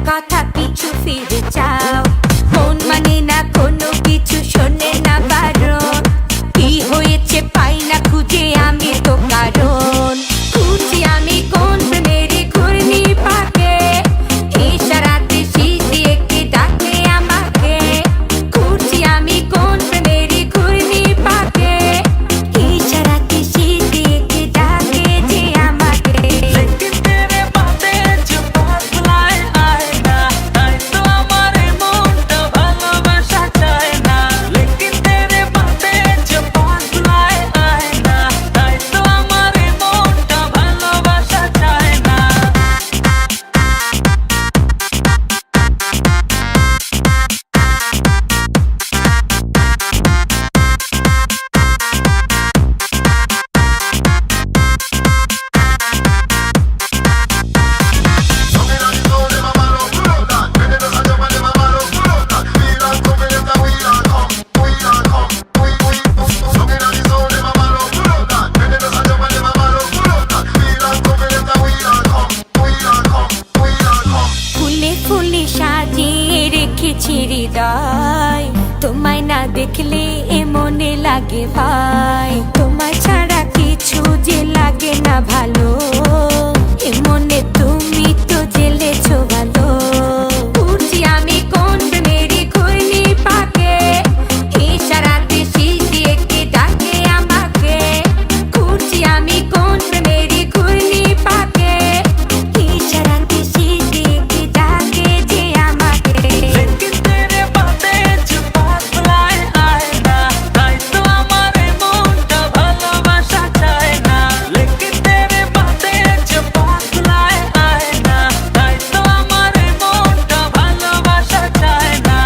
কথা পিছু ফিরে চাও। মন মানে না কোনো কিছু, শোনে না বারণ। কি হয়েছে পাই না খুঁজে আমি তো কারণ। খুঁজি আমি কোন প্রেমের ঘূর্ণি পাকে, ইশারাতে শীষ দিয়ে কে ডাকে আমাকে। খুঁজি আমি কোন প্রেমের ঘূর্ণি পাকে, ইশারাতে শীষ দিয়ে কে ডাকে যে আমাকে। लेकिन तेरे बातें जो बदलाए आए ना, তাই তো আমার মনটা ভালোবাসা চায় না। लेकिन तेरे बातें जो बदलाए आए ना, তাই তো আমার মনটা ভালোবাসা চায় না। ফুলে ফুলে সাজিয়ে রেখেছি হৃদয়, তোমায় না দেখলে এ মনে লাগে ভাই। তোমায় ছাড়া কিছু যে লাগে না ভালো, এ মনে তুমি তো জেলেছো ভালো। খুঁজি আমি কোন প্রেমের ঘূর্ণি পাকে, ইশারাতে শীষ দিয়ে কে ডাকে আমাকে। খুঁজি আমি কোন প্রেমের ঘূর্ণি পাকে, ইশারাতে শীষ দিয়ে কে ডাকে যে আমাকে। लेकिन तेरे बातें जो बदलाए आए ना, তাই তো আমার মনটা ভালোবাসা চায় না। लेकिन तेरे बातें जो बदलाए आए ना, তাই তো আমার মনটা ভালোবাসা চায় না।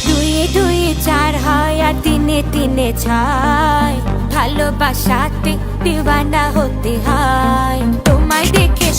দুয়ে দুয়ে চার হয় আর তিনে তিনে ছয়, ভালোবাসাতে দিওয়ানা হতে হয়। তোমায় দেখে